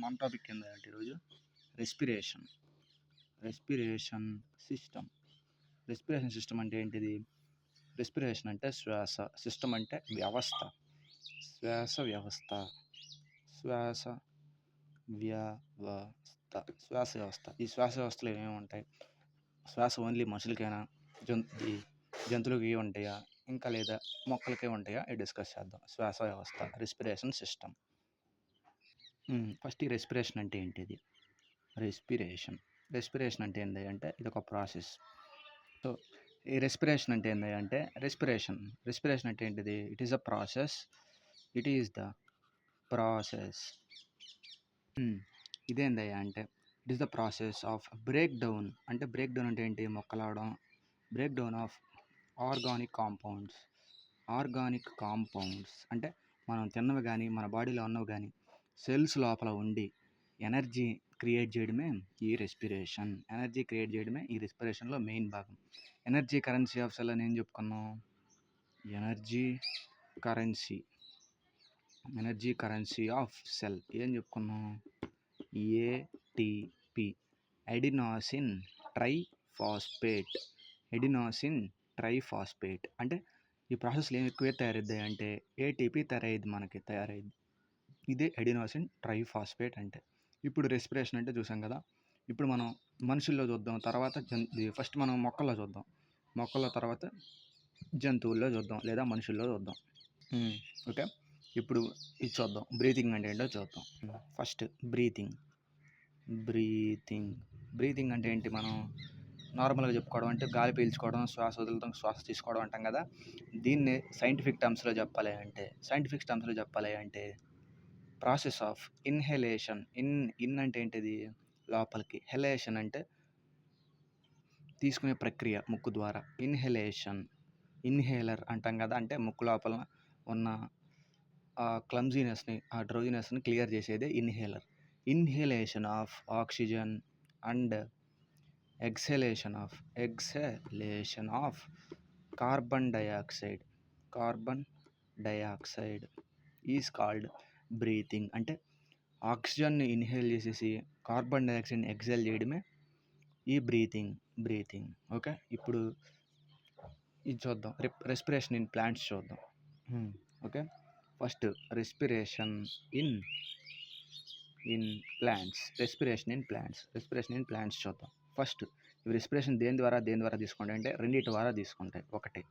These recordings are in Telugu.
మన టాపిక్ ఏంటంటే ఈరోజు respiration respiration system. Respiration system అంటే ఏంటిది? రెస్పిరేషన్ అంటే శ్వాస, సిస్టమ్ అంటే వ్యవస్థ, శ్వాస వ్యవస్థ, శ్వాస శ్వాస వ్యవస్థ. ఈ శ్వాస వ్యవస్థలో ఏమేమి ఉంటాయి? శ్వాస ఓన్లీ మనుషులకైనా, జంతువులకి ఉంటాయా, ఇంకా లేదా మొక్కలకే ఉంటాయా? ఇది డిస్కస్ చేద్దాం. శ్వాస వ్యవస్థ, రెస్పిరేషన్ సిస్టమ్. ఫస్ట్ ఈ రెస్పిరేషన్ అంటే ఏంటిది? రెస్పిరేషన్ అంటే ఏంటి అంటే ఇది ఒక ప్రాసెస్. సో ఈ రెస్పిరేషన్ అంటే ఏంటి అంటే రెస్పిరేషన్ అంటే ఏంటిది? It is the process. ఇదేందయ్యా అంటే it is the process of break down అంటే ఏంటి? మొక్కలావడం, break down of organic compounds అంటే మనం తిన్నవి కానీ మన బాడీలో ఉన్నవి కానీ సెల్స్ లోపల ఉండి ఎనర్జీ క్రియేట్ చేయడమే ఈ రెస్పిరేషన్లో మెయిన్ భాగం. ఎనర్జీ కరెన్సీ ఆఫ్ సెల్ అని ఏం చెప్పుకున్నాం? ఎనర్జీ కరెన్సీ ఆఫ్ సెల్ ఏం చెప్పుకున్నాం? ATP, adenosine triphosphate. అంటే ఈ ప్రాసెస్లో ఏం ఎక్కువ తయారైద్ది అంటే ఏటీపీ తయారైద్ది. ఇదే ఎడినోసిన్ ట్రైఫాస్ఫేట్ అంటే. ఇప్పుడు రెస్పిరేషన్ అంటే చూసాం కదా. ఇప్పుడు మనం మనుషుల్లో చూద్దాం, తర్వాత ఫస్ట్ మనం మొక్కల్లో చూద్దాం, మొక్కల్లో తర్వాత జంతువుల్లో చూద్దాం, లేదా మనుషుల్లో చూద్దాం. ఓకే, ఇప్పుడు ఇది చూద్దాం. బ్రీతింగ్ అంటే ఏంటో చూద్దాం. ఫస్ట్ బ్రీతింగ్ అంటే ఏంటి? మనం నార్మల్గా చెప్పుకోవడం అంటే గాలి పీల్చుకోవడం, శ్వాస వదులుతాం, శ్వాస తీసుకోవడం అంటాం కదా. దీన్ని సైంటిఫిక్ టర్మ్స్లో చెప్పాలి అంటే ప్రాసెస్ ఆఫ్ ఇన్హలేషన్. ఇన్ అంటే ఏంటిది? లోపలికి. హెలేషన్ అంటే తీసుకునే ప్రక్రియ ముక్కు ద్వారా. ఇన్హేలర్ అంటాం కదా, అంటే ముక్కు లోపల ఉన్న క్లమ్జీనెస్ని, ఆ డ్రౌజినెస్ని క్లియర్ చేసేదే inhaler. Inhalation of oxygen and exhalation of carbon dioxide is called breathing. అంటే ఆక్సిజన్ని ఇన్హేల్ చేసేసి కార్బన్ డయాక్సైడ్ని ఎక్సైల్ చేయడమే ఈ బ్రీతింగ్. ఓకే, ఇప్పుడు ఇది చూద్దాం. రెస్పిరేషన్ ఇన్ ప్లాంట్స్ చూద్దాం. Okay, first respiration in plants చూద్దాం. ఫస్ట్ రెస్పిరేషన్ దేని ద్వారా తీసుకుంటాయి అంటే రెండింటి ద్వారా తీసుకుంటాయి. ఒకటి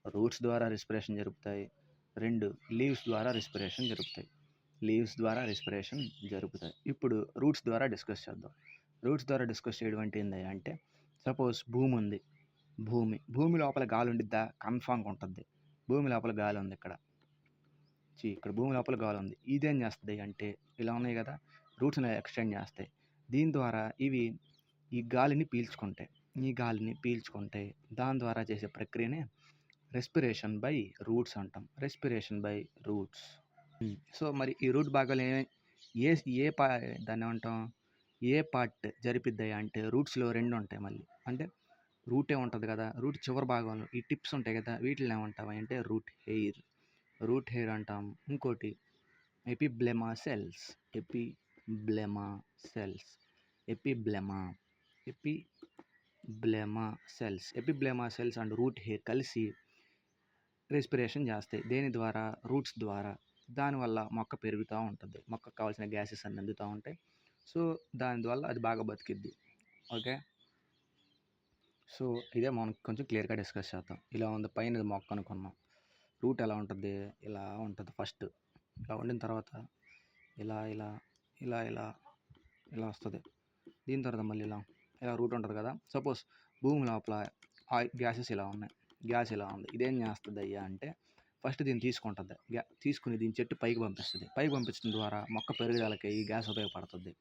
రూట్స్ ద్వారా రెస్పిరేషన్ జరుపుతాయి, రెండు లీవ్స్ ద్వారా రెస్పిరేషన్ జరుపుతాయి. ఇప్పుడు రూట్స్ ద్వారా డిస్కస్ చేద్దాం. రూట్స్ ద్వారా డిస్కస్ చేయడం అంటే ఏంటి అంటే, సపోజ్ భూమి ఉంది. భూమి లోపల గాలి ఉండిద్దా? కన్ఫామ్గా ఉంటుంది. భూమి లోపల గాలి ఉంది. ఇక్కడ భూమి లోపల గాలి ఉంది. ఇదేం చేస్తుంది అంటే, ఇలా ఉన్నాయి కదా, రూట్స్ని ఎక్స్టెండ్ చేస్తాయి. దీని ద్వారా ఇవి ఈ గాలిని పీల్చుకుంటాయి. దాని ద్వారా చేసే ప్రక్రియనే రెస్పిరేషన్ బై రూట్స్ అంటాం. సో మరి ఈ రూట్ భాగాలు దాన్ని ఏమంటాం? ఏ పార్ట్ జరిపిద్దాయి అంటే రూట్స్లో రెండు ఉంటాయి మళ్ళీ. అంటే రూటే ఉంటుంది కదా, రూట్ చివరి భాగంలో ఈ టిప్స్ ఉంటాయి కదా, వీటిని ఏమంటాం అంటే రూట్ హెయిర్ అంటాం. ఇంకోటి ఎపిబ్లెమా సెల్స్ అండ్ రూట్ హెయిర్ కలిసి రెస్పిరేషన్ చేస్తాయి. దేని ద్వారా? రూట్స్ ద్వారా. దానివల్ల మొక్క పెరుగుతూ ఉంటుంది, మొక్కకు కావాల్సిన గ్యాసెస్ అన్ని అందుతూ ఉంటాయి. సో దానివల్ల అది బాగా బతికిద్ది. ఓకే, సో ఇదే మనం కొంచెం క్లియర్గా డిస్కస్ చేద్దాం. ఇలా ఉంది పైన మొక్క అనుకున్నాం. రూట్ ఎలా ఉంటుంది? ఇలా ఉంటుంది. ఫస్ట్ ఇలా ఉండిన తర్వాత ఇలా వస్తుంది. దీని తర్వాత మళ్ళీ ఇలా రూట్ ఉంటుంది కదా. సపోజ్ భూమి లోపల గ్యాసెస్ ఇలా ఉన్నాయి, గ్యాస్ ఇలా ఉంది. ఇదేం చేస్తుంది అయ్యా అంటే, ఫస్ట్ దీన్ని తీసుకుని దీని చెట్టు పైకి పంపిస్తుంది. పంపించడం ద్వారా మొక్క పెరుగుదలకి ఈ గ్యాస్ ఉపయోగపడుతుంది.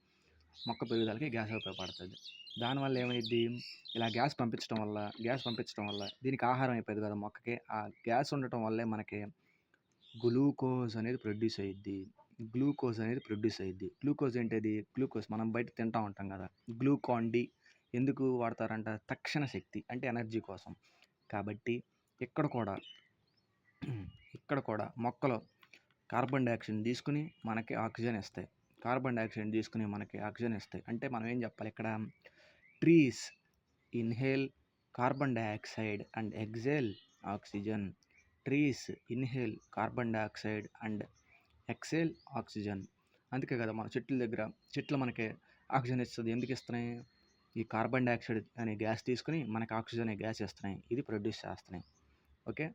దానివల్ల ఏమైద్ది? ఇలా గ్యాస్ పంపించడం వల్ల దీనికి ఆహారం అయిపోయింది కదా మొక్కకి. ఆ గ్యాస్ ఉండటం వల్లే మనకి గ్లూకోజ్ అనేది ప్రొడ్యూస్ అయ్యిద్ది. గ్లూకోజ్ ఏంటిది? గ్లూకోజ్ మనం బయట తింటూ ఉంటాం కదా. గ్లూకాన్-డి ఎందుకు వాడతారంట? తక్షణ శక్తి, అంటే ఎనర్జీ కోసం. కాబట్టి ఇక్కడ కూడా మొక్కలు కార్బన్ డయాక్సైడ్ తీసుకుని మనకి ఆక్సిజన్ ఇస్తాయి. కార్బన్ డయాక్సైడ్ తీసుకుని మనకి ఆక్సిజన్ ఇస్తాయి. అంటే మనం ఏం చెప్పాలి ఇక్కడ, trees inhale carbon dioxide and exhale oxygen. Trees inhale carbon dioxide and exhale oxygen. అందుకే కదా మన చెట్లు మనకి ఆక్సిజన్ ఇస్తుంది. ఎందుకు ఇస్తున్నాయి? ఈ కార్బన్ డయాక్సైడ్ అనే గ్యాస్ తీసుకుని మనకి ఆక్సిజన్ అనే గ్యాస్ ఇస్తున్నాయి, ఇది ప్రొడ్యూస్ చేస్తున్నాయి. ఓకే,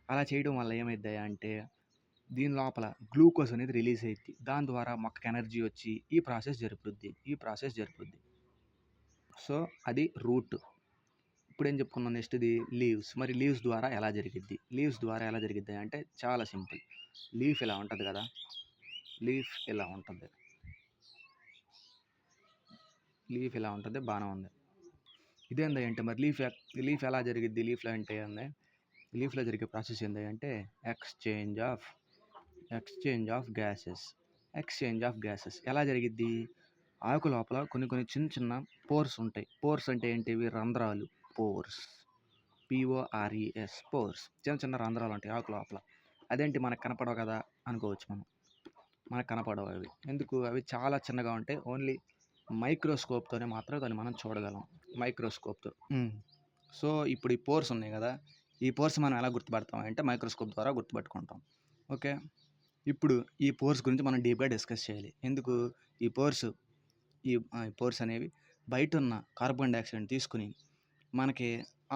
అలా చేయడం వల్ల ఏమైద్ది అంటే దీని లోపల గ్లూకోజ్ అనేది రిలీజ్ అయ్యిద్ది. దాని ద్వారా మొక్కకి ఎనర్జీ వచ్చి ఈ ప్రాసెస్ జరుపుద్ది. సో అది రూట్. ఇప్పుడు ఏం చెప్పుకున్నాం, నెక్స్ట్ ఇది లీవ్స్. మరి లీవ్స్ ద్వారా ఎలా జరిగిద్ది అంటే చాలా సింపుల్. లీఫ్ ఇలా ఉంటుంది కదా, లీఫ్ ఇలా ఉంటుంది, బాగానే ఉంది. ఇదేంది అంటే మరి లీఫ్ ఎలా జరిగిద్ది? లీఫ్లో జరిగే ప్రాసెస్ ఏంది అంటే ఎక్స్చేంజ్ ఆఫ్ గ్యాసెస్. ఎలా జరిగిద్ది? ఆకు లోపల కొన్ని చిన్న పోర్స్ ఉంటాయి. పోర్స్ అంటే ఏంటివి? రంధ్రాలు. Pores, PORES, pores. చిన్న రంధ్రాలు ఉంటాయి ఆకు లోపల. అదేంటి మనకు కనపడవు కదా అనుకోవచ్చు మనం. మనకు కనపడవు అవి. ఎందుకు? అవి చాలా చిన్నగా ఉంటాయి. ఓన్లీ మైక్రోస్కోప్తోనే మాత్రం దాన్ని మనం చూడగలం, మైక్రోస్కోప్తో. సో ఇప్పుడు ఈ పోర్స్ ఉన్నాయి కదా, ఈ పోర్స్ మనం ఎలా గుర్తుపడతాం అంటే మైక్రోస్కోప్ ద్వారా గుర్తుపట్టుకుంటాం. ఓకే, ఇప్పుడు ఈ పోర్స్ గురించి మనం డీప్గా డిస్కస్ చేయాలి. ఎందుకు? ఈ పోర్స్ అనేవి బయట ఉన్న కార్బన్ డయాక్సైడ్ తీసుకుని మనకి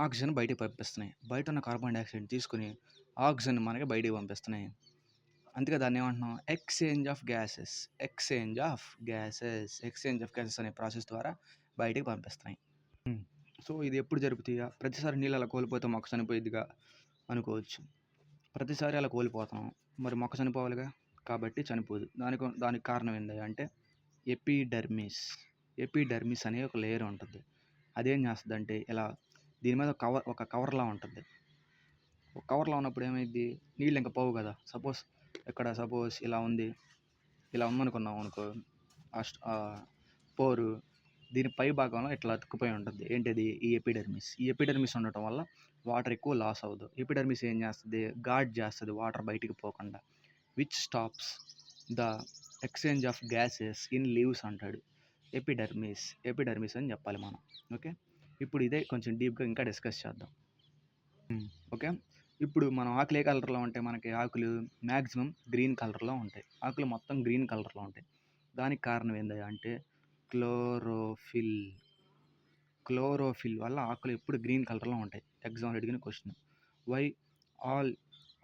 ఆక్సిజన్ బయటికి పంపిస్తున్నాయి. బయట ఉన్న కార్బన్ డయాక్సైడ్ తీసుకుని ఆక్సిజన్ మనకి బయటికి పంపిస్తున్నాయి. అందుకే దాన్ని ఏమంటున్నాం? ఎక్స్చేంజ్ ఆఫ్ గ్యాసెస్ అనే ప్రాసెస్ ద్వారా బయటికి పంపిస్తున్నాయి. సో ఇది ఎప్పుడు జరుగుతాయా? ప్రతిసారి నీళ్ళు అలా కోల్పోతే మొక్క చనిపోయిద్దిగా అనుకోవచ్చు. ప్రతిసారి అలా కోల్పోతున్నాం, మరి మొక్క చనిపోవాలిగా, కాబట్టి చనిపోదు. దానికి కారణం ఏంటి అంటే ఎపిడర్మిస్ అనే ఒక లేయర్ ఉంటుంది. అదేం చేస్తుంది అంటే ఇలా దీని మీద ఒక కవర్లా ఉంటుంది. ఒక కవర్లో ఉన్నప్పుడు ఏమైంది? నీళ్ళు ఇంకా పోవు కదా. సపోజ్ ఇలా ఉందనుకున్నాం అనుకో, పోరు దీని పై భాగంలో ఇట్లా అతుక్కుపోయి ఉంటుంది. ఏంటిది? ఈ ఎపిడర్మిస్ ఉండటం వల్ల వాటర్ ఎక్కువ లాస్ అవ్వదు. ఎపిడర్మిస్ ఏం చేస్తుంది? గార్డ్ చేస్తుంది వాటర్ బయటికి పోకుండా. Which stops the exchange of gases in leaves అంటాడు. ఎపిడర్మిస్ అని చెప్పాలి మనం. ఓకే, ఇప్పుడు ఇదే కొంచెం డీప్గా ఇంకా డిస్కస్ చేద్దాం. ఓకే, ఇప్పుడు మనం ఆకులు ఏ కలర్లో ఉంటాయి? మనకి ఆకులు మ్యాక్సిమం గ్రీన్ కలర్లో ఉంటాయి. ఆకులు మొత్తం గ్రీన్ కలర్లో ఉంటాయి. దానికి కారణం ఏంటి అంటే క్లోరోఫిల్ వల్ల ఆకులు ఎప్పుడు గ్రీన్ కలర్లో ఉంటాయి. ఎగ్జామ్లో అడిగిన question. Why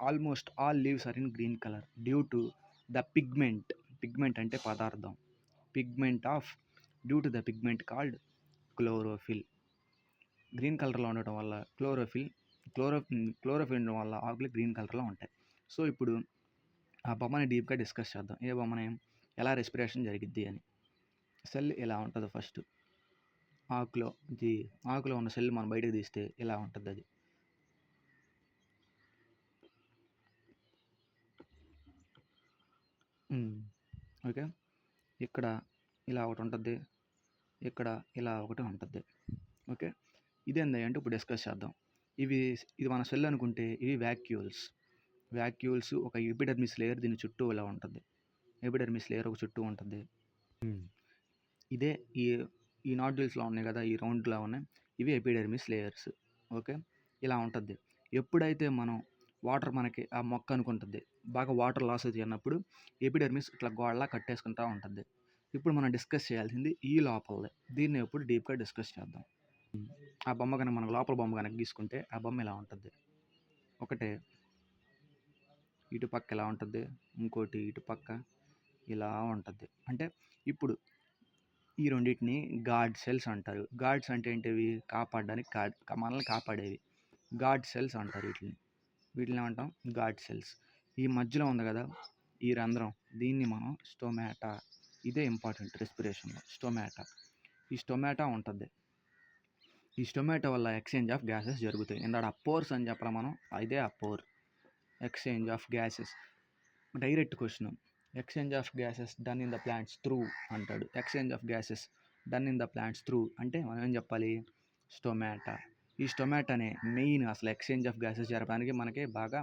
almost all leaves are in green colour due to the pigment అంటే పదార్థం. Due to the pigment called chlorophyll. Green కలర్లో ఉండటం వల్ల క్లోరోఫిల్ ఉండడం వల్ల ఆకులు గ్రీన్ కలర్లో ఉంటాయి. సో ఇప్పుడు ఆ బొమ్మని డీప్గా డిస్కస్ చేద్దాం. ఏ బొమ్మని? ఎలా రెస్పిరేషన్ జరిగిద్ది అని. సెల్ ఇలా ఉంటుంది. ఫస్ట్ ఆకులో ఉన్న సెల్ మనం బయటకు తీస్తే ఇలా ఉంటుంది అది. ఓకే, ఇక్కడ ఇలా ఒకటి ఉంటుంది, ఇక్కడ ఇలా ఒకటి ఉంటుంది. ఓకే, ఇదేంది అంటే ఇప్పుడు డిస్కస్ చేద్దాం. ఇది మన సెల్ అనుకుంటే ఇవి వ్యాక్యూల్స్. ఒక ఎపిడర్మిస్ లేయర్ దీని చుట్టూ ఇలా ఉంటుంది. ఎపిడర్మిస్ లేయర్ ఒక చుట్టూ ఉంటుంది. ఇదే ఈ నాడ్యూల్స్లో ఉన్నాయి కదా, ఈ రౌండ్లా ఉన్నాయి, ఇవి ఎపిడర్మిస్ లేయర్స్. ఓకే, ఇలా ఉంటుంది. ఎప్పుడైతే మనం వాటర్ మనకి ఆ మొక్క అనుకుంటుంది బాగా వాటర్ లాస్ అవుతుంది అన్నప్పుడు ఎపిడర్మిస్ ఇట్లా గోడలా కట్టేసుకుంటూ ఉంటుంది. ఇప్పుడు మనం డిస్కస్ చేయాల్సింది ఈ లోపలదే. దీన్ని ఎప్పుడు డీప్గా డిస్కస్ చేద్దాం. ఆ బొమ్మ కనుక మనం లోపల బొమ్మ కనుక గీసుకుంటే ఆ బొమ్మ ఇలా ఉంటుంది. ఒకటే ఇటు పక్క ఇలా ఉంటుంది, ఇంకోటి ఇటు పక్క ఇలా ఉంటుంది. అంటే ఇప్పుడు ఈ రెండింటిని గార్డ్ సెల్స్ అంటారు. గార్డ్స్ అంటే ఏంటివి? కాపాడడానికి, మనల్ని కాపాడేవి గార్డ్ సెల్స్ అంటారు. వీటిని ఏమంటాం? Guard cells. ఈ మధ్యలో ఉంది కదా ఈ రంధ్రం, దీన్ని మనం స్టొమాటా. ఇదే ఇంపార్టెంట్ రెస్పిరేషన్లో. ఈ స్టొమాటా ఉంటుంది. ఈ స్టొమాటో వల్ల ఎక్స్చేంజ్ ఆఫ్ గ్యాసెస్ జరుగుతాయి. ఇందాక పోర్స్ అని చెప్పాలి మనం, ఇదే ఆ pore. Exchange of gases. Direct question. Exchange of gases done in the plants through అంటాడు. Exchange of gases done in the plants through అంటే మనం ఏం చెప్పాలి? స్టొమాటా. ఈ స్టొమాటానే మెయిన్ అసలు ఎక్స్చేంజ్ ఆఫ్ గ్యాసెస్ జరపడానికి మనకి బాగా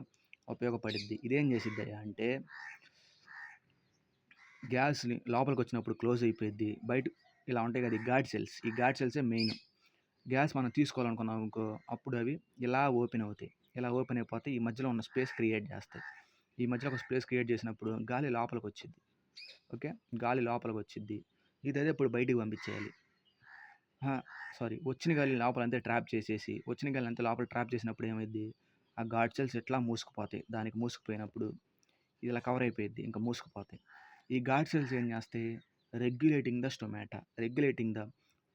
ఉపయోగపడుద్ది. ఇదేం చేసిద్ది అంటే గ్యాస్‌ని లోపలికొచ్చినప్పుడు క్లోజ్ అయిపోయిద్ది. బయట ఇలా ఉంటాయి కదా! ఈ గాడ్ సెల్స్. ఈ గాడ్ సెల్సే మెయిన్. గ్యాస్ మనం తీసుకోవాలనుకున్నామనుకో, అప్పుడు అవి ఇలా ఓపెన్ అవుతాయి. ఇలా ఓపెన్ అయిపోతే ఈ మధ్యలో ఉన్న స్పేస్ క్రియేట్ చేస్తాయి. ఈ మధ్యలో ఒక స్పేస్ క్రియేట్ చేసినప్పుడు గాలి లోపలికొచ్చిద్ది. ఓకే. గాలి లోపలికొచ్చిద్ది. ఇదైతే ఇప్పుడు బయటికి పంపించేయాలి. అహా! సారీ. వచ్చిన గాలిని లోపల అంతే ట్రాప్ చేసేసి, వచ్చిన గాలిని అంతా లోపల ట్రాప్ చేసినప్పుడు ఏమైద్ది? ఆ గాడ్ సెల్స్ ఇట్లా మూసుకుపోతాయి. దానికి మూసుకుపోయినప్పుడు ఇలా కవర్ అయిపోయిద్ది. ఇంకా మూసుకుపోతాయి. ఈ గాడ్ సెల్స్ ఏం చేస్తాయి? Regulating the stomata. Regulating the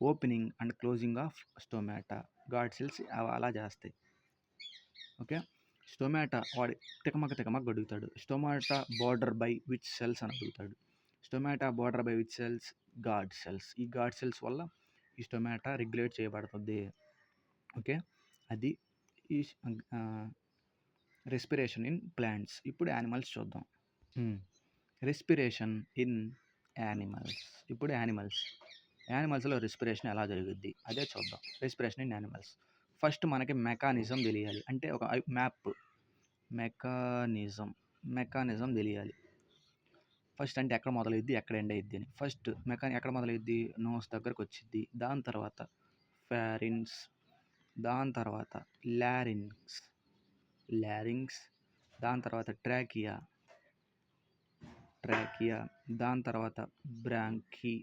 opening and closing of stomata. God cells అలా చేస్తాయి. ఓకే. స్టొమాటా వాడు తికమక అడుగుతాడు. Stomata border by which cells అని అడుగుతాడు. Stomata border by which cells? God cells. ఈ గాడ్ సెల్స్ వల్ల ఈ స్టొమాటా రెగ్యులేట్ చేయబడుతుంది. ఓకే. అది ఈ రెస్పిరేషన్ ఇన్ ప్లాంట్స్. ఇప్పుడు యానిమల్స్ చూద్దాం. Respiration in animals. ఇప్పుడు యానిమల్స్లో రెస్పిరేషన్ ఎలా జరుగుద్ది అదే చూద్దాం. Respiration in animals. ఫస్ట్ మనకి మెకానిజం తెలియాలి. అంటే ఒక మ్యాప్ మెకానిజం తెలియాలి. ఫస్ట్ అంటే ఎక్కడ మొదలైద్ది, ఎక్కడ ఎండ్ అయిద్ది అని. ఫస్ట్ ఎక్కడ మొదలైద్ది? నోస్ దగ్గరకు వచ్చిద్ది. దాని తర్వాత ఫారింక్స్, దాని తర్వాత లారింగ్స్, దాని తర్వాత ట్రాకియా, దాని తర్వాత బ్రాంకీ,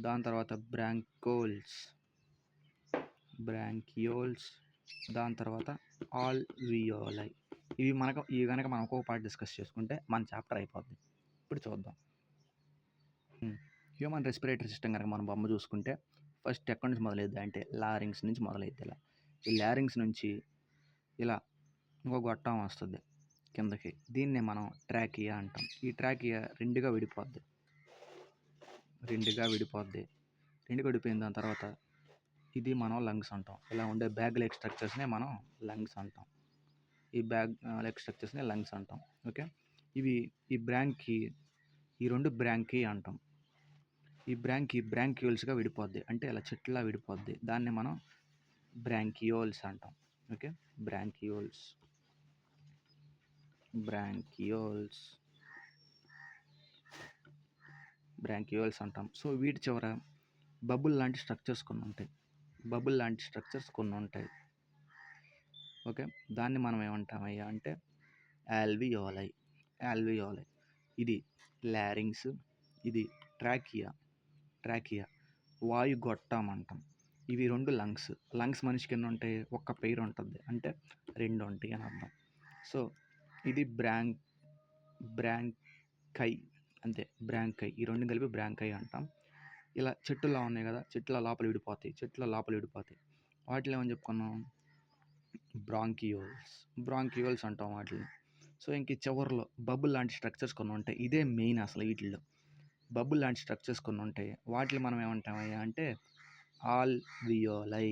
దాని తర్వాత బ్రాంక్యోల్స్, దాని తర్వాత ఆల్వియోలై. ఇవి కనుక మనం ఒక్కొక్క పార్ట్ డిస్కస్ చేసుకుంటే మన చాప్టర్ అయిపోద్ది. ఇప్పుడు చూద్దాం. హ్యూమన్ రెస్పిరేటరీ సిస్టమ్ కనుక మనం బొమ్మ చూసుకుంటే ఫస్ట్ ఎక్కడి నుంచి మొదలైద్ది అంటే లారింగ్స్ నుంచి మొదలైద్ది. ఇలా ఈ లారింగ్స్ నుంచి ఇలా ఇంకో గొట్టం వస్తుంది కిందకి. దీన్నే మనం ట్రాకియా అంటాం. ఈ ట్రాకియా రెండుగా విడిపోద్ది. విడిపోయిన దాని తర్వాత ఇది మనం లంగ్స్ అంటాం. ఇలా ఉండే బ్యాగ్ లైక్ స్ట్రక్చర్స్నే మనం లంగ్స్ అంటాం. ఈ బ్యాగ్ లైక్ స్ట్రక్చర్స్నే లంగ్స్ అంటాం. ఓకే. ఈ రెండు బ్రాంకీ అంటాం. ఈ బ్రాంక్యూల్స్గా విడిపోద్ది. అంటే ఇలా చెట్లా విడిపోద్ది. దాన్ని మనం బ్రాంకియోల్స్ అంటాం. ఓకే. బ్రాంకియోల్స్ అంటాం. సో వీటి చివర బబుల్ లాంటి స్ట్రక్చర్స్ కొన్ని ఉంటాయి. ఓకే. దాన్ని మనం ఏమంటామయ్యా అంటే ఆల్వియోలై. ఇది లారింగ్స్, ఇది ట్రాకియా వాయు గొట్టం అంటాం. ఇవి రెండు లంగ్స్ మనిషికి ఎన్ని ఉంటాయి? ఒక్క పెయిర్ ఉంటుంది. అంటే రెండు ఉంటాయి అని అర్థం. సో ఇది బ్రాంకై అంతే. ఈ రెండు కలిపి బ్రాంకై అంటాం. ఇలా చెట్టులా ఉన్నాయి కదా, చెట్ల లోపల విడిపోతాయి. వాటిలో ఏమని చెప్పుకున్నాం? బ్రాంకియోల్స్ అంటాం వాటిని. సో ఇంక చివరిలో బబుల్ లాంటి స్ట్రక్చర్స్ కొన్ని ఉంటాయి. ఇదే మెయిన్ అసలు వీటిల్లో. బబుల్ లాంటి స్ట్రక్చర్స్ కొన్ని ఉంటాయి. వాటిని మనం ఏమంటామయ్యా అంటే ఆల్వియోలై.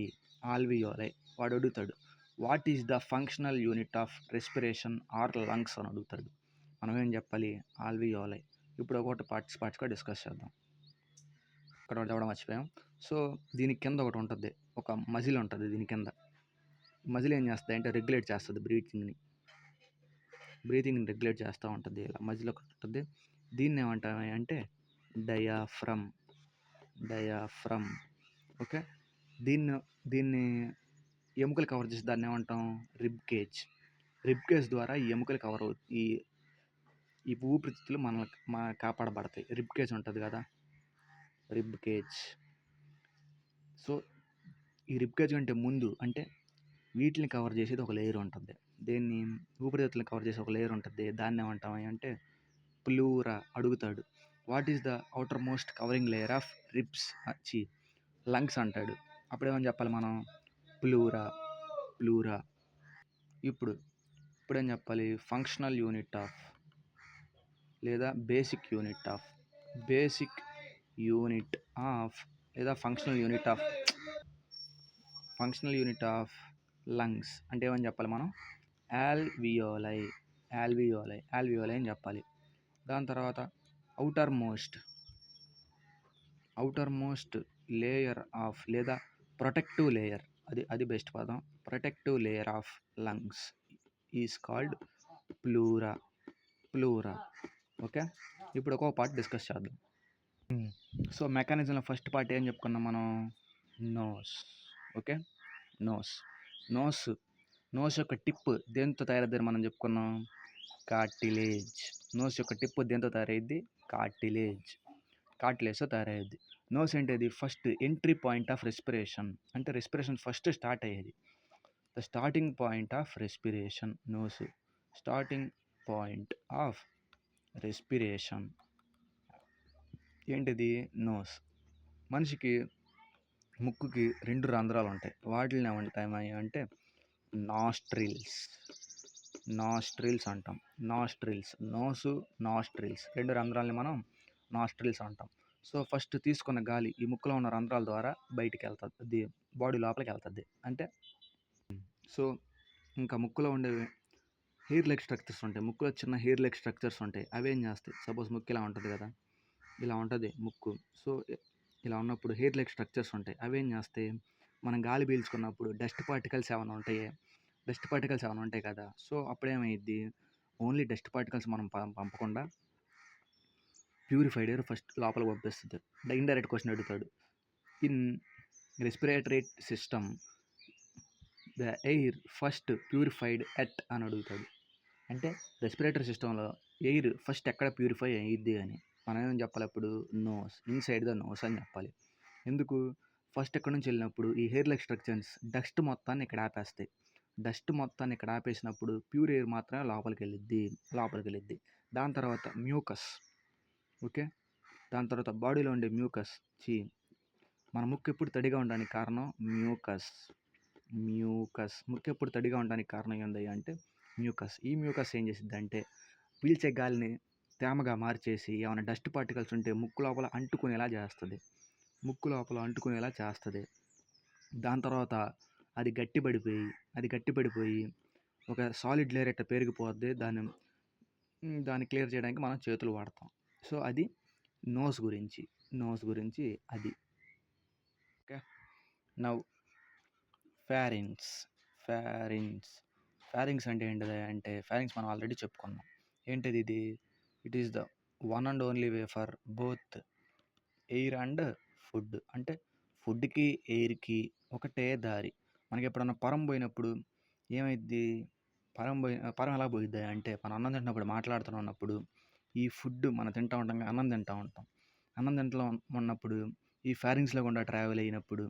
వాడు అడుగుతాడు, what is the functional unit of respiration or lungs అని అడుగుతాడు. మనం ఏం చెప్పాలి? ఆల్వియోలై. ఇప్పుడు ఒకటి పార్ట్స్గా డిస్కస్ చేద్దాం. ఇక్కడ చెప్పడం మర్చిపోయాం. సో దీని కింద ఒకటి ఉంటుంది, ఒక మజిల్ ఉంటుంది. దీని కింద మజిల్ ఏం చేస్తుంది అంటే రెగ్యులేట్ చేస్తుంది బ్రీతింగ్ని రెగ్యులేట్ చేస్తూ ఉంటుంది. ఇలా మజిల్ ఒకటి ఉంటుంది. దీన్ని ఏమంటామే అంటే డయాఫ్రమ్. ఓకే. దీన్ని ఎముకలు కవర్ చేసి దాన్ని ఏమంటాం? రిబ్ కేజ్ ద్వారా ఈ ఎముకలు కవర్ అవుతాయి. ఈ ఊపిరితిత్తులు మన కాపాడబడతాయి. రిబ్ కేజ్ ఉంటుంది కదా, సో ఈ రిబ్ కేజ్ కంటే ముందు అంటే వీటిని కవర్ చేసేది ఒక లేయర్ ఉంటుంది. దేన్ని? ఊపిరితిత్తులను కవర్ చేసే ఒక లేయర్ ఉంటుంది. దాన్ని ఏమంటాం అంటే ప్లూరా. అడుగుతాడు, what is the outer most covering layer of lungs అంటాడు. అప్పుడేమని చెప్పాలి మనం? ప్లూరా. ఇప్పుడేం చెప్పాలి? ఫంక్షనల్ యూనిట్ ఆఫ్ లేదా బేసిక్ యూనిట్ ఆఫ్ లేదా ఫంక్షనల్ యూనిట్ ఆఫ్ లంగ్స్ అంటే ఏమని చెప్పాలి మనం? ఆల్వియోలై అని చెప్పాలి. దాని తర్వాత అవుటర్ మోస్ట్ లేయర్ ఆఫ్ లేదా ప్రొటెక్టివ్ లేయర్, అది బెస్ట్ పదం. Protective layer of lungs is called pleura, pleura. Okay, ఇప్పుడు ఒక్కొక్క పార్ట్ డిస్కస్ చేద్దాం. సో మెకానిజంలో ఫస్ట్ పార్ట్ ఏం చెప్పుకున్నాం మనం? Nose. Okay, nose. Nose nose యొక్క టిప్ దేంతో తయారవుతుందని మనం చెప్పుకున్నాం? కార్టిలేజ్. నోస్ యొక్క టిప్ దేంతో తయారైద్ది? కార్టిలేజ్తో తయారయ్యేది. నోస్ ఏంటిది? First entry point of respiration. అంటే రెస్పిరేషన్ ఫస్ట్ స్టార్ట్ అయ్యేది. The starting point of respiration. Nose starting point of respiration ఏంటిది? నోస్. మనిషికి ముక్కుకి 2 రంధ్రాలు ఉంటాయి. వాటిని ఏమంటాయి అంటే నాస్ట్రిల్స్ అంటాం. నోసు, నాస్ట్రిల్స్ 2 రంధ్రాలని మనం నాస్ట్రిల్స్ అంటాం. సో ఫస్ట్ తీసుకున్న గాలి ఈ ముక్కులో ఉన్న రంధ్రాల ద్వారా బయటికి వెళ్తుంది, అది బాడీ లోపలికి వెళ్తుంది. అంటే సో ఇంకా ముక్కులో ఉండే హెయిర్ లైక్ స్ట్రక్చర్స్ ఉంటాయి. ముక్కులో చిన్న హెయిర్ లైక్ స్ట్రక్చర్స్ ఉంటాయి. అవి ఏం చేస్తాయి? సపోజ్ ముక్కు ఇలా ఉంటుంది కదా, ఇలా ఉంటుంది ముక్కు. సో ఇలా ఉన్నప్పుడు హెయిర్ లైక్ స్ట్రక్చర్స్ ఉంటాయి. అవి ఏం చేస్తాయి? మనం గాలి పీల్చుకున్నప్పుడు డస్ట్ పార్టికల్స్ ఏమైనా ఉంటాయి కదా. సో అప్పుడేమైద్ది? ఓన్లీ డస్ట్ పార్టికల్స్ మనం పంపకుండా ప్యూరిఫైడ్ ఎయిర్ ఫస్ట్ లోపలికి పంపిస్తుంది. ఇండైరెక్ట్ క్వశ్చన్ అడుగుతాడు. In respiratory system the air first purified at అని అడుగుతాడు. అంటే రెస్పిరేటరీ సిస్టంలో ఎయిర్ ఫస్ట్ ఎక్కడ ప్యూరిఫై అయ్యిద్ది అని మనం ఏం చెప్పాలి? అప్పుడు నోస్, ఇన్సైడ్ ద నోస్ అని చెప్పాలి. ఎందుకు? ఫస్ట్ ఎక్కడి నుంచి వెళ్ళినప్పుడు ఈ హెయిర్ లైక్ స్ట్రక్చర్స్ డస్ట్ మొత్తాన్ని ఇక్కడ ఆపేస్తాయి. డస్ట్ మొత్తాన్ని ఇక్కడ ఆపేసినప్పుడు ప్యూర్ ఎయిర్ మాత్రమే లోపలికి వెళ్ళిద్ది. దాని తర్వాత మ్యూకస్. ఓకే, దాని తర్వాత బాడీలో ఉండే మ్యూకస్. మన ముక్కు ఎప్పుడు తడిగా ఉండడానికి కారణం మ్యూకస్. ముక్కు ఎప్పుడు తడిగా ఉండడానికి కారణం ఏంది అంటే మ్యూకస్. ఈ మ్యూకస్ ఏం చేసిద్ది అంటే పీల్చే గాలిని తేమగా మార్చేసి ఏమైనా డస్ట్ పార్టికల్స్ ఉంటే ముక్కు లోపల అంటుకునేలా చేస్తుంది. దాని తర్వాత అది గట్టిపడిపోయి ఒక సాలిడ్ లేయర్ ఎట్ట పెరిగిపోద్ది. దాన్ని క్లియర్ చేయడానికి మనం చేతులు వాడతాం. సో అది నోస్ గురించి అది. ఓకే, నౌ ఫారింగ్స్ అంటే ఏంటిది అంటే ఫారింగ్స్ మనం ఆల్రెడీ చెప్పుకున్నాం. ఏంటిది ఇది? It is the one and only way for both air and food. అంటే ఫుడ్కి ఎయిర్కి ఒకటే దారి. మనకి ఎప్పుడన్నా పరం పోయినప్పుడు ఏమైద్ది? పరం ఎలా పోయిద్ది అంటే మనం అన్నం తింటున్నప్పుడు మాట్లాడుతున్నప్పుడు ఈ ఫుడ్ మనం తింటూ ఉంటాం, అన్నం తింటూ ఉన్నప్పుడు ఈ ఫారింగ్స్లో గుండా ట్రావెల్ అయినప్పుడు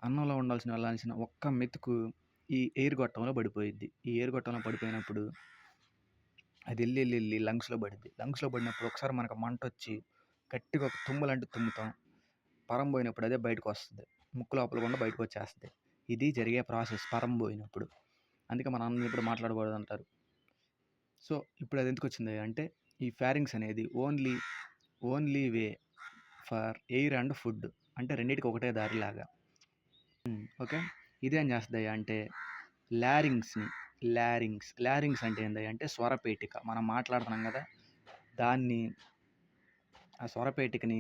అన్నంలో వెళ్ళాల్సిన ఒక్క మెతుకు ఈ ఎయిర్ గొట్టంలో పడిపోయిద్ది. ఈ ఎయిర్ గొట్టంలో పడిపోయినప్పుడు అది వెళ్ళి లంగ్స్లో పడినప్పుడు ఒకసారి మనకు మంట వచ్చి గట్టిగా ఒక తుమ్ములాంటి తుమ్ముతాం. పరం పోయినప్పుడు అదే బయటకు వస్తుంది, ముక్కు లోపల గుండా బయటకు వచ్చేస్తుంది. ఇది జరిగే ప్రాసెస్ పరం పోయినప్పుడు. అందుకే మన అన్నం ఇప్పుడు మాట్లాడకూడదు అంటారు. సో ఇప్పుడు అది ఎందుకు వచ్చింది అంటే ఈ ఫారింగ్స్ అనేది only way for air and food. అంటే రెండింటికి ఒకటే దారిలాగా. ఓకే, ఇదేం చేస్తుంది అంటే లారింగ్స్ అంటే ఏంటి అంటే స్వరపేటిక. మనం మాట్లాడుతున్నాం కదా, దాన్ని ఆ స్వరపేటికని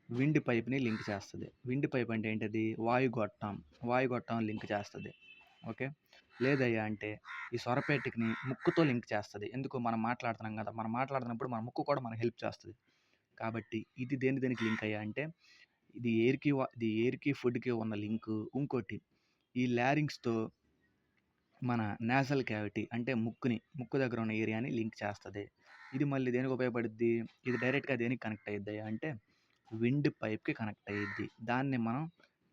విండ్ పైప్ని లింక్ చేస్తుంది. విండ్ పైప్ అంటే ఏంటిది? వాయుగొట్టం లింక్ చేస్తుంది. ఓకే, లేదయ్యా అంటే ఈ స్వరపేటికని ముక్కుతో లింక్ చేస్తుంది. ఎందుకు? మనం మాట్లాడుతున్నాం కదా, మనం మాట్లాడుతున్నప్పుడు మన ముక్కు కూడా మనకు హెల్ప్ చేస్తుంది. కాబట్టి ఇది దేనికి లింక్ అయ్యా అంటే ఇది ఎయిర్కి ఫుడ్కి ఉన్న లింకు. ఇంకోటి ఈ లారింగ్స్తో మన నేసల్ క్యావిటీ అంటే ముక్కు దగ్గర ఉన్న ఏరియాని లింక్ చేస్తుంది. ఇది మళ్ళీ దేనికి ఉపయోగపడుద్ది? ఇది డైరెక్ట్గా దేనికి కనెక్ట్ అయ్యిద్ది అంటే విండ్ పైప్కి కనెక్ట్ అయ్యిద్ది. దాన్ని మనం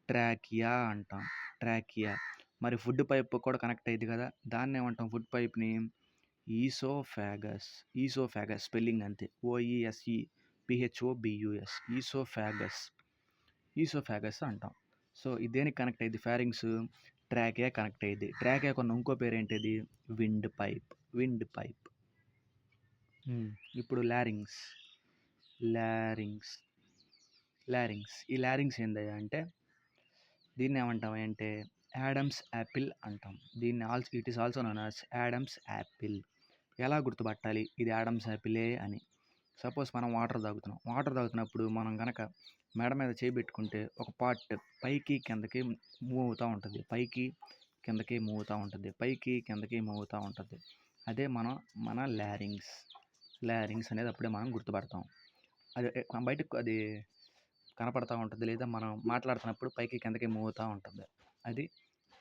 ట్రాకియా అంటాం. మరి ఫుడ్ పైప్ కూడా కనెక్ట్ అయ్యిద్ది కదా, దాన్ని ఏమంటాం? ఫుడ్ పైప్ని ఈసోఫాగస్ స్పెల్లింగ్ అంతే, OESEPHOBUS ఈసోఫాగస్ అంటాం. సో ఇది దేనికి కనెక్ట్ అయ్యిద్ది? ఫారింగ్స్ ట్రాకియా కనెక్ట్ అయ్యిద్ది. ట్రాకియా కొన్న ఇంకో పేరు ఏంటిది? Wind pipe. ఇప్పుడు లారింగ్స్. ఈ లారింగ్స్ ఏంది అంటే దీన్ని ఏమంటాం అంటే యాడమ్స్ యాపిల్ అంటాం. It is also known as Adams Apple. ఎలా గుర్తుపట్టాలి ఇది యాడమ్స్ యాపిలే అని? సపోజ్ మనం వాటర్ తాగుతున్నప్పుడు మనం కనుక మెడ మీద చేయి పెట్టుకుంటే ఒక పార్ట్ పైకి కిందకి మూవ్ అవుతూ ఉంటుంది. అదే మన లారింగ్స్ అనేది అప్పుడే మనం గుర్తుపడతాం. అది బయటకు అది కనపడతా ఉంటుంది. లేదా మనం మాట్లాడుతున్నప్పుడు పైకి కిందకి మూవ్ అవుతా ఉంటుంది. అది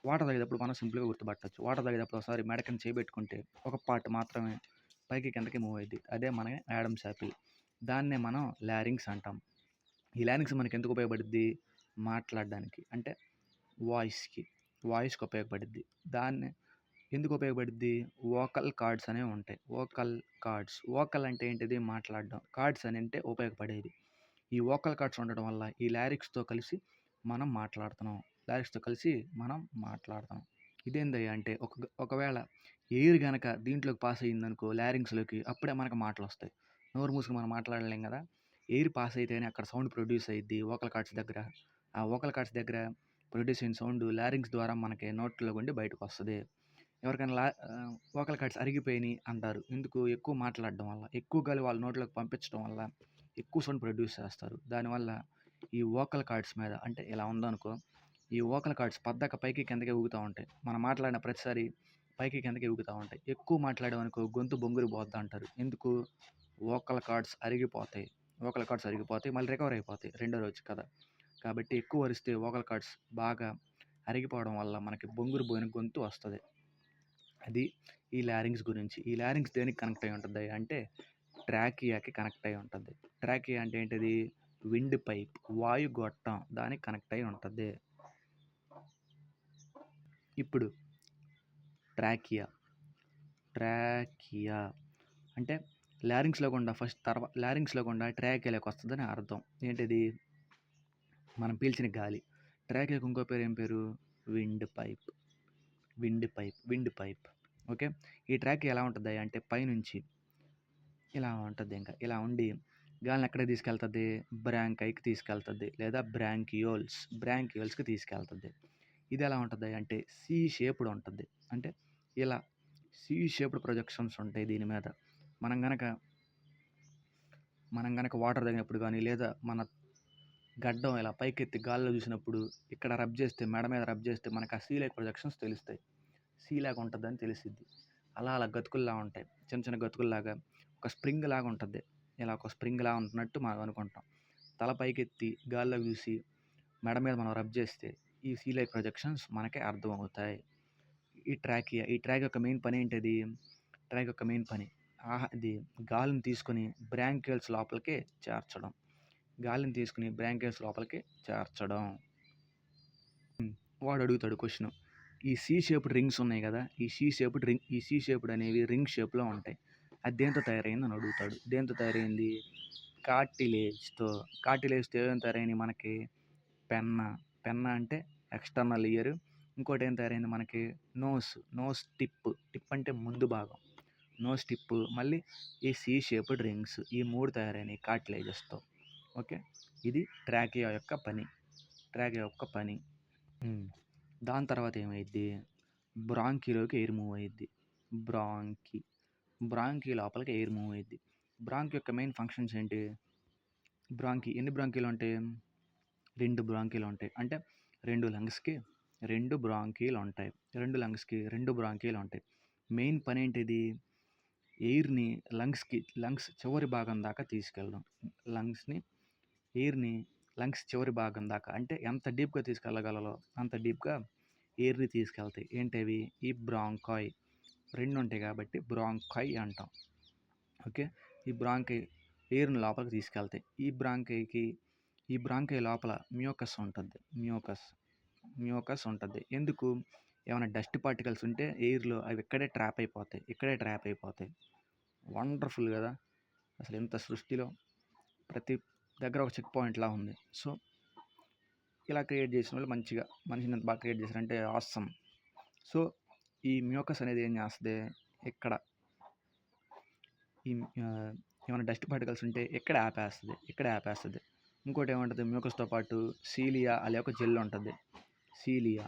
వాటర్ తాగేటప్పుడు మనం సింపుల్‌గా గుర్తుపట్టొచ్చు. వాటర్ తాగేటప్పుడు ఒకసారి మెడ కింద చేయి పెట్టుకుంటే ఒక పార్ట్ మాత్రమే పైకి కిందకి మూవ్ అయిద్ది. అదే మన యాడమ్స్ యాపిల్. దాన్నే మనం లారింగ్స్ అంటాం. ఈ లారింగ్స్ మనకెందుకు ఉపయోగపడిద్ది? మాట్లాడడానికి. అంటే వాయిస్‌కి ఉపయోగపడిద్ది. దాన్ని ఎందుకు ఉపయోగపడిద్ది? వోకల్ కార్డ్స్ అనేవి ఉంటాయి. వోకల్ అంటే ఏంటిది? మాట్లాడడం. కార్డ్స్ అని అంటే ఉపయోగపడేది. ఈ వోకల్ కార్డ్స్ ఉండడం వల్ల ఈ లారిక్స్‌తో కలిసి మనం మాట్లాడుతున్నాం. మనం మాట్లాడుతాం. ఇదేందయ్యా అంటే ఒకవేళ ఎయిర్ గనక దీంట్లోకి పాస్ అయ్యిందనుకో లారింగ్స్‌లోకి అప్పుడే మనకు మాటలొస్తాయి. నోరు మూసుకొని మనం మాట్లాడలేం గదా! ఎయిర్ పాస్ అయితేనే అక్కడ సౌండ్ ప్రొడ్యూస్ అయ్యిద్ది వోకల్ కార్డ్స్ దగ్గర. ఆ వోకల్ కార్డ్స్ దగ్గర ప్రొడ్యూస్ అయిన సౌండ్ లారింగ్స్ ద్వారా మనకి నోట్లో గుండి బయటకొస్తది. ఎవరికైనా వోకల్ కార్డ్స్ అరిగిపోయినాయి అంటారు. ఎందుకు? ఎక్కువ మాట్లాడడం వల్ల. ఎక్కువ గాలి వాళ్ళ నోట్లోకి పంపించడం వల్ల ఎక్కువ సౌండ్ ప్రొడ్యూస్ చేస్తారు. దానివల్ల ఈ వోకల్ కార్డ్స్ మీద అంటే ఇలా ఉందనుకో, ఈ వోకల్ కార్డ్స్ పద్దాక పైకి కిందకి ఊగుతా ఉంటాయి. మనం మాట్లాడిన ప్రతిసారి పైకి కిందకి ఊగుతా ఉంటాయి. ఎక్కువ మాట్లాడామనుకో గొంతు బొంగురు పోద్ది అంటారు. ఎందుకు? వోకల్ కార్డ్స్ అరిగిపోతాయి. మళ్ళీ రికవర్ అయిపోతాయి రెండో రోజు కదా! కాబట్టి ఎక్కువ అరిస్తే వోకల్ కార్డ్స్ బాగా అరిగిపోవడం వల్ల మనకి బొంగురు పోయిన గొంతు వస్తది. అది ఈ లారింగ్స్ గురించి. ఈ లారింగ్స్ దేనికి కనెక్ట్ అయ్యి ఉంటది అంటే ట్రాకియాకి కనెక్ట్ అయ్యి ఉంటది. ట్రాకియా అంటే ఏంటిది? విండ్ పైప్, వాయుగొట్టం దానికి కనెక్ట్ అయ్యి ఉంటది. ఇప్పుడు ట్రాకియా అంటే లారింగ్స్‌లో గుండా లారింగ్స్‌లో గుండా ట్రాకియాలోకి వస్తదని అర్థం. ఏంటిది? మనం పీల్చిన గాలి. ట్రాకియాకి ఇంకో పేరు ఏం పేరు? Wind pipe. ఓకే. ఈ ట్రాకియా ఎలా ఉంటది అంటే పైనుంచి ఇలా ఉంటది ఇలా ఉండి గాలిని ఎక్కడికి తీసుకెళ్తది? బ్రాంకైకి తీసుకెళ్తది. లేదా బ్రాంకియోల్స్‌కి తీసుకెళ్తది. ఇది ఎలా ఉంటది అంటే సి షేప్డ్ ఉంటది. అంటే ఇలా సి షేప్డ్ ప్రొజెక్షన్స్ ఉంటాయి దీని మీద. మనం గనక వాటర్ తాగినప్పుడు గానీ, లేదా మన గడ్డం ఇలా పైకెత్తి గాల్లో చూసినప్పుడు ఇక్కడ మెడ మీద రబ్ చేస్తే మనకు ఆ సీ లైక్ ప్రొజెక్షన్స్ తెలుస్తాయి. సీ లాగా ఉంటదని తెలిసిద్ది. అలా గతుకుల్లా ఉంటాయి. చిన్న చిన్న గతుకుల్లాగా ఒక స్ప్రింగ్ లాగా ఉంటది. ఇలా ఒక స్ప్రింగ్ లాగా ఉంటున్నట్టు మనం అనుకుంటాం. తల పైకెత్తి గాల్లోకి చూసి మెడ మీద మనం రబ్ చేస్తే ఈ సీ లైక్ ప్రొజెక్షన్స్ మనకి అర్థమవుతాయి. ఈ ట్రాకియా యొక్క మెయిన్ పని ఏంటిది? ఇది గాలిని తీసుకొని బ్రాంకియల్స్ లోపలికి చేర్చడం. వాడు అడుగుతాడు క్వశ్చన్. ఈ సి షేప్డ్ రింగ్స్ ఉన్నాయి కదా! ఈ సి షేప్డ్ అనేవి రింగ్ షేప్‌లో ఉంటాయి. అది దేంతో తయారైందని అడుగుతాడు. దేంతో తయారైంది? కార్టిలేజ్‌తో ఏమేమి తయారైనయి మనకి? పెన్న అంటే ఎక్స్టర్నల్ ఇయర్. ఇంకోటి ఏం తయారైంది మనకి? నోస్ టిప్ అంటే ముందు భాగం. నోస్ టిప్ మళ్ళీ ఈ సి షేప్డ్ రింగ్స్ ఈ 3 తయారైనయి కార్టిలేజెస్‌తో. ఓకే. ఇది ట్రాకియా యొక్క పని. దాని తర్వాత ఏమైద్ది? బ్రాంకీలోకి ఎయిర్ మూవ్ అయ్యిద్ది. బ్రాంకీ లోపలికి ఎయిర్ మూవ్ అయ్యిద్ది. బ్రాంకీ యొక్క మెయిన్ ఫంక్షన్స్ ఏంటి? ఎన్ని బ్రాంకీలు ఉంటాయి? 2 బ్రాంకీలు ఉంటాయి. అంటే 2 లంగ్స్‌కి 2 బ్రాంకీలు ఉంటాయి. 2 బ్రాంకీలు ఉంటాయి. మెయిన్ పని ఏంటిది? ఎయిర్‌ని లంగ్స్ చివరి భాగం దాకా తీసుకెళ్ళడం. ఎయిర్‌ని లంగ్స్ చివరి భాగం దాకా అంటే ఎంత డీప్‌గా తీసుకెళ్ళగలదో అంత డీప్‌గా ఎయిర్‌ని తీసుకెళ్తాయి. ఏంటవి? ఈ బ్రాంకాయ్ 2 ఉంటాయి కాబట్టి బ్రాంకాయ్ అంటాం. ఓకే. ఈ బ్రాంకై ఎయిర్‌ని లోపలికి తీసుకెళ్తాయి. ఈ బ్రాంకై లోపల మ్యూకస్ ఉంటది. ఎందుకు? ఏమైనా డస్ట్ పార్టికల్స్ ఉంటే ఎయిర్‌లో అవి ఇక్కడే ట్రాప్ అయిపోతాయి. వండర్‌ఫుల్ కదా! అసలు ఇంత సృష్టిలో ప్రతి దగ్గర ఒక చెక్ పాయింట్‌లా ఉంది. సో, ఇలా క్రియేట్ చేసినోళ్ళు మనిషిని ఎంత బాగా క్రియేట్ చేశారంటే ఆసమ్. సో, ఈ మ్యూకస్ అనేది ఏం చేస్తది? ఇక్కడ ఏమైనా డస్ట్ పార్టికల్స్ ఉంటే ఇక్కడే ఆపేస్తది. ఇంకోటి ఏముంటది? మ్యూకస్‌తో పాటు సీలియా అనే ఒక జెల్ ఉంటది. సీలియా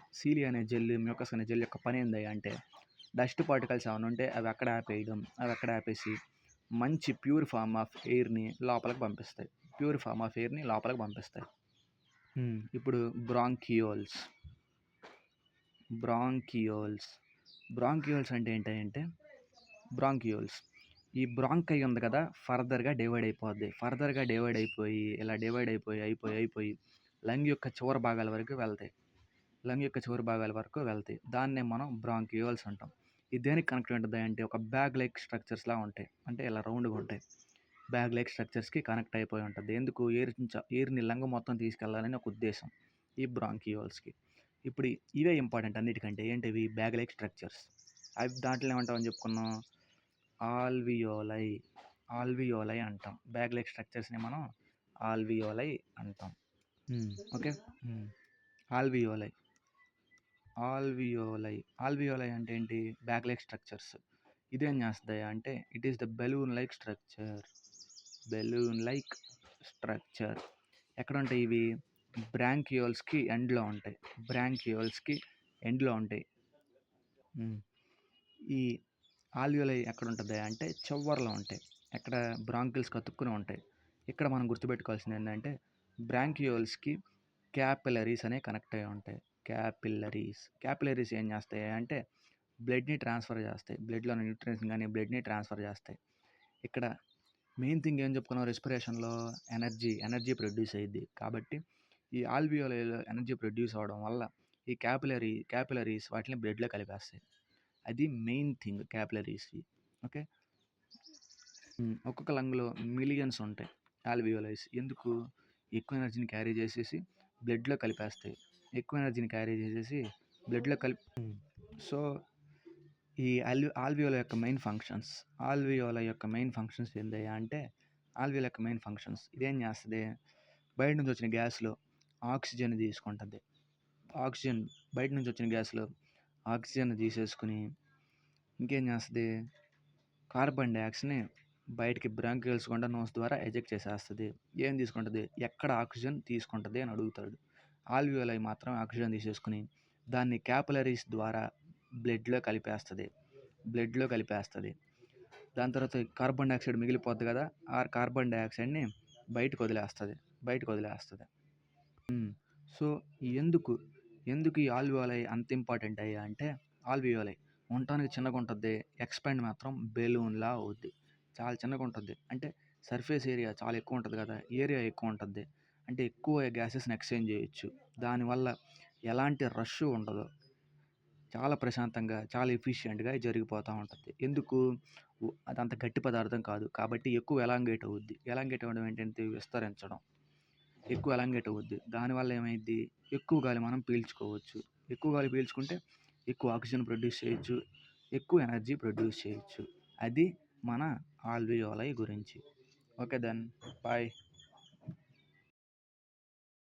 అనే జెల్, మ్యూకస్ అనే జెల్ యొక్క పని ఏందయ్యా అంటే డస్ట్ పార్టికల్స్ ఏమైనా ఉంటే అవి అక్కడ ఆపేసి మంచి ప్యూర్ ఫార్మ్ ఆఫ్ ఎయిర్‌ని లోపలికి పంపిస్తాయి. ఇప్పుడు బ్రాంకియోల్స్ అంటే ఏంటంటే బ్రాంకియోల్స్. ఈ బ్రాంకై ఉంది కదా! ఫర్దర్‌గా డివైడ్ అయిపోద్ది. ఫర్దర్‌గా డివైడ్ అయిపోయి, ఇలా డివైడ్ అయిపోయి, అయిపోయి లంగ్ యొక్క చివరి భాగాల వరకు వెళ్తాయి. లంగ్ యొక్క చివరి భాగాల వరకు వెళ్తాయి. దాన్నే మనం బ్రాంకియోల్స్ అంటాం. ఇది దేనికి కనెక్ట్ అయి ఉంటది అంటే ఒక బ్యాగ్ లైక్ స్ట్రక్చర్స్‌లా ఉంటాయి. అంటే ఇలా రౌండ్‌గా ఉంటాయి. బ్యాగ్ లైక్ స్ట్రక్చర్స్‌కి కనెక్ట్ అయిపోయి ఉంటది. ఎందుకు ఎయిర్‌ని లంగ్ మొత్తం తీసుకెళ్ళాలని ఒక ఉద్దేశం ఈ బ్రాంకియోల్స్‌కి. ఇప్పుడు ఇవే ఇంపార్టెంట్ అన్నిటికంటే. ఏంటివి? Bag like structures. అవి దాంట్లో ఏమంటామని చెప్పుకున్నాం? ఆల్వియోలై. ఆల్వియోలై అంటాం. బ్యాగ్ లైక్ స్ట్రక్చర్స్‌ని మనం ఆల్వియోలై అంటాం. ఓకే. ఆల్వియోలై. ఆల్వియోలై. ఆల్వియోలై అంటే ఏంటి? Bag like structures. ఇదేం చేస్తది అంటే it is the balloon like structure. Balloon like structure. ఎక్కడుంటాయి ఇవి? బ్రాంకియోల్స్‌కి ఎండ్‌లో ఉంటాయి. బ్రాంకియోల్స్‌కి ఎండ్‌లో ఉంటాయి. ఈ ఆల్వియోలై ఎక్కడుంటది అంటే చివర్లో ఉంటాయి. ఎక్కడ? బ్రాంకిల్స్‌కి అతుక్కుని ఉంటాయి. ఇక్కడ మనం గుర్తుపెట్టుకోవాల్సింది ఏంటంటే బ్రాంకియోల్స్‌కి క్యాపిలరీస్ అనేవి కనెక్ట్ అయ్యి ఉంటాయి. క్యాపిలరీస్ ఏం చేస్తాయి అంటే బ్లడ్‌ని ట్రాన్స్ఫర్ చేస్తాయి. బ్లడ్‌లోని న్యూట్రియంట్స్ కానీ బ్లడ్‌ని ట్రాన్స్ఫర్ చేస్తాయి. ఇక్కడ మెయిన్ థింగ్ ఏం చెప్పుకున్నాం రెస్పిరేషన్‌లో? ఎనర్జీ ప్రొడ్యూస్ అయ్యిద్ది. కాబట్టి ఈ ఆల్వియోలైలో ఎనర్జీ ప్రొడ్యూస్ అవ్వడం వల్ల ఈ క్యాపిలరీస్ వాటిని బ్లడ్‌లో కలిపేస్తాయి. అది మెయిన్ థింగ్ క్యాపిలరీస్‌వి. ఓకే. ఒక్కొక్క లంగ్‌లో మిలియన్స్ ఉంటాయి ఆల్వియోలైస్. ఎందుకు? ఎక్కువ ఎనర్జీని క్యారీ చేసేసి బ్లడ్‌లో కలిపేస్తాయి. ఎక్కువ ఎనర్జీని క్యారీ చేసేసి బ్లడ్‌లో సో ఈ ఆల్వియోల యొక్క మెయిన్ ఫంక్షన్స్ ఏందయ్యా అంటే ఆల్వియోల యొక్క మెయిన్ ఫంక్షన్స్ ఇదేం చేస్తుంది? బయట నుంచి వచ్చిన గ్యాస్‌లో ఆక్సిజన్ తీసుకుంటుంది. బయట నుంచి వచ్చిన గ్యాస్‌లో ఆక్సిజన్ తీసేసుకుని ఇంకేం చేస్తుంది? కార్బన్ డయాక్సైడ్‌ని బయటికి బ్రాంకియోల్స్ గుండా నోస్ ద్వారా ఎజెక్ట్ చేసేస్తుంది. ఏం తీసుకుంటుంది? ఎక్కడ ఆక్సిజన్ తీసుకుంటుంది అని అడుగుతాడు. ఆల్వియోలై మాత్రం ఆక్సిజన్ తీసేసుకుని దాన్ని క్యాపిలరీస్ ద్వారా బ్లడ్‌లో కలిపేస్తుంది. దాని తర్వాత కార్బన్ డయాక్సైడ్ మిగిలిపోద్ది కదా! ఆ కార్బన్ డయాక్సైడ్‌ని బయటకు వదిలేస్తుంది. సో ఎందుకు ఈ ఆల్వియోలై అంత ఇంపార్టెంట్ అయ్యా అంటే ఆల్వియోలై ఉండటానికి చిన్నగా ఉంటుంది. ఎక్స్పాండ్ మాత్రం బెలూన్‌లా అవుద్ది. చాలా చిన్నగా ఉంటుంది. అంటే సర్ఫేస్ ఏరియా చాలా ఎక్కువ ఉంటుంది కదా! ఏరియా ఎక్కువ ఉంటుంది. అంటే ఎక్కువ గ్యాసెస్‌ని ఎక్స్చేంజ్ చేయొచ్చు. దానివల్ల ఎలాంటి రష్ ఉండదు. చాలా ప్రశాంతంగా, చాలా ఎఫిషియెంట్‌గా జరిగిపోతూ ఉంటుంది. ఎందుకు? అదంత గట్టి పదార్థం కాదు. కాబట్టి ఎక్కువ ఎలాంగేట్ అవుద్ది. ఎలాంగేట్ అవ్వడం ఏంటంటే విస్తరించడం. ఎక్కువ ఎలాంగేట్ అవుద్ది. దానివల్ల ఏమైద్ది? ఎక్కువ గాలి మనం పీల్చుకోవచ్చు. ఎక్కువ గాలి పీల్చుకుంటే ఎక్కువ ఆక్సిజన్ ప్రొడ్యూస్ చేయొచ్చు. ఎక్కువ ఎనర్జీ ప్రొడ్యూస్ చేయొచ్చు. అది మన ఆల్వియోలై గురించి. Okay then. బాయ్.